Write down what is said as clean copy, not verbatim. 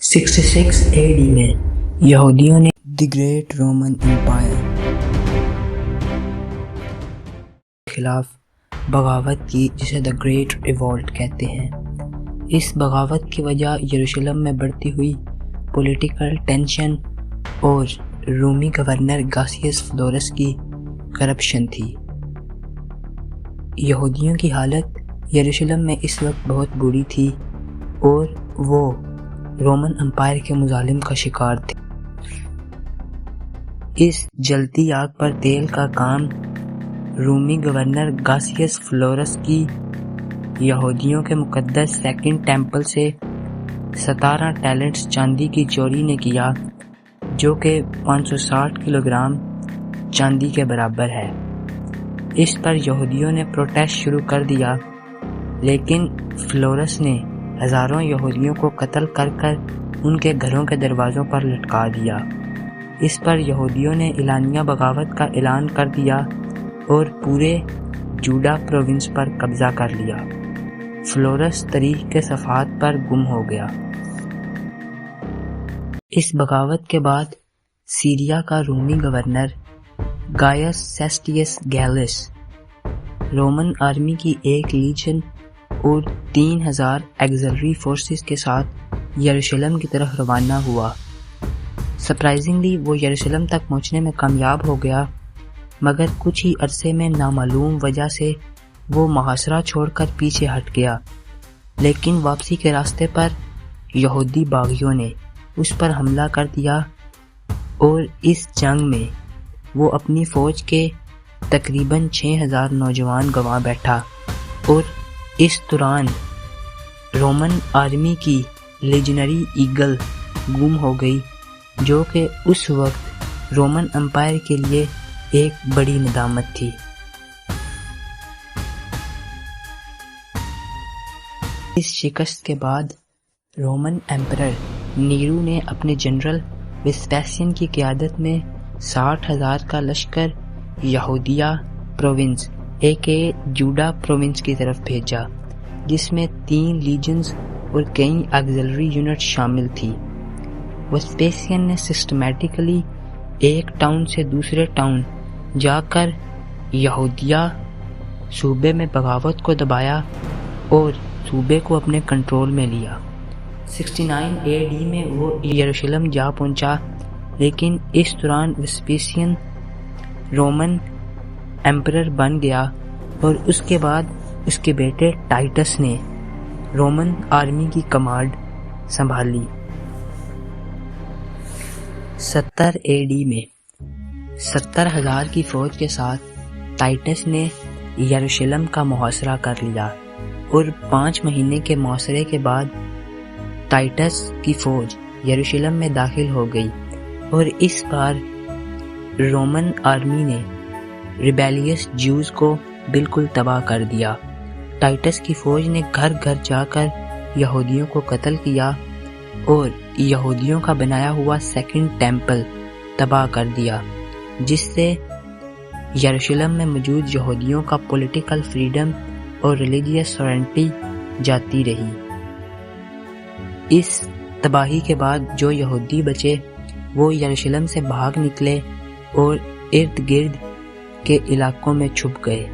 66 AD میں یہودیوں نے دی گریٹ رومن امپائر کے خلاف بغاوت کی، جسے دی گریٹ ریولٹ کہتے ہیں۔ اس بغاوت کی وجہ یروشلم میں بڑھتی ہوئی پولیٹیکل ٹینشن اور رومی گورنر گاسیس فلورس کی کرپشن تھی۔ یہودیوں کی حالت یروشلم میں اس وقت بہت بری تھی اور وہ رومن امپائر کے مظالم کا شکار تھے۔ اس جلتی آگ پر تیل کا کام رومی گورنر گاسیس فلورس کی یہودیوں کے مقدس سیکنڈ ٹیمپل سے 17 ٹیلنٹس چاندی کی چوری نے کیا، جو کہ 560 کلو گرام چاندی کے برابر ہے۔ اس پر یہودیوں نے پروٹیسٹ شروع کر دیا، لیکن فلورس نے ہزاروں یہودیوں کو قتل کر ان کے گھروں کے دروازوں پر لٹکا دیا۔ اس پر یہودیوں نے اعلانیہ بغاوت کا اعلان کر دیا اور پورے جوڈا پروونس پر قبضہ کر لیا۔ فلورس تاریخ کے صفحات پر گم ہو گیا۔ اس بغاوت کے بعد سیریا کا رومی گورنر گائیس سیسٹیس گیلس رومن آرمی کی ایک لیجن اور 3000 ایگزلری فورسز کے ساتھ یروشلم کی طرف روانہ ہوا۔ سرپرائزنگلی وہ یروشلم تک پہنچنے میں کامیاب ہو گیا، مگر کچھ ہی عرصے میں نامعلوم وجہ سے وہ محاصرہ چھوڑ کر پیچھے ہٹ گیا۔ لیکن واپسی کے راستے پر یہودی باغیوں نے اس پر حملہ کر دیا اور اس جنگ میں وہ اپنی فوج کے تقریباً 6000 نوجوان گنوا بیٹھا، اور اس دوران رومن آرمی کی لیجنری ایگل گم ہو گئی، جو کہ اس وقت رومن امپائر کے لیے ایک بڑی ندامت تھی۔ اس شکست کے بعد رومن ایمپرر نیرو نے اپنے جنرل ویسپیشین کی قیادت میں 60,000 کا لشکر یہودیہ پروونس جوڈا پروونس کی طرف بھیجا، جس میں 3 لیجنز اور کئی ایگزلری یونٹ شامل تھی۔ ویسپیشین نے سسٹمیٹکلی ایک ٹاؤن سے دوسرے ٹاؤن جا کر یہودیہ صوبے میں بغاوت کو دبایا اور صوبے کو اپنے کنٹرول میں لیا۔ 69 AD میں وہ یروشلم جا پہنچا، لیکن اس دوران ویسپیشین رومن ایمپرر بن گیا اور اس کے بعد اس کے بیٹے ٹائٹس نے رومن آرمی کی کمانڈ سنبھالی۔ 70 AD میں 70,000 کی فوج کے ساتھ ٹائٹس نے یروشلم کا محاصرہ کر لیا، اور 5 مہینے کے محاصرے کے بعد ٹائٹس کی فوج یروشلم میں داخل ہو گئی، اور اس بار رومن آرمی نے ریبیلیس جیوز کو بالکل تباہ کر دیا۔ ٹائٹس کی فوج نے گھر گھر جا کر یہودیوں کو قتل کیا اور یہودیوں کا بنایا ہوا سیکنڈ ٹیمپل تباہ کر دیا، جس سے یروشلم میں موجود یہودیوں کا پولیٹیکل فریڈم اور ریلیجیس سورینٹی جاتی رہی۔ اس تباہی کے بعد جو یہودی بچے وہ یروشلم سے بھاگ نکلے اور ارد گرد کے علاقوں میں چھپ گئے۔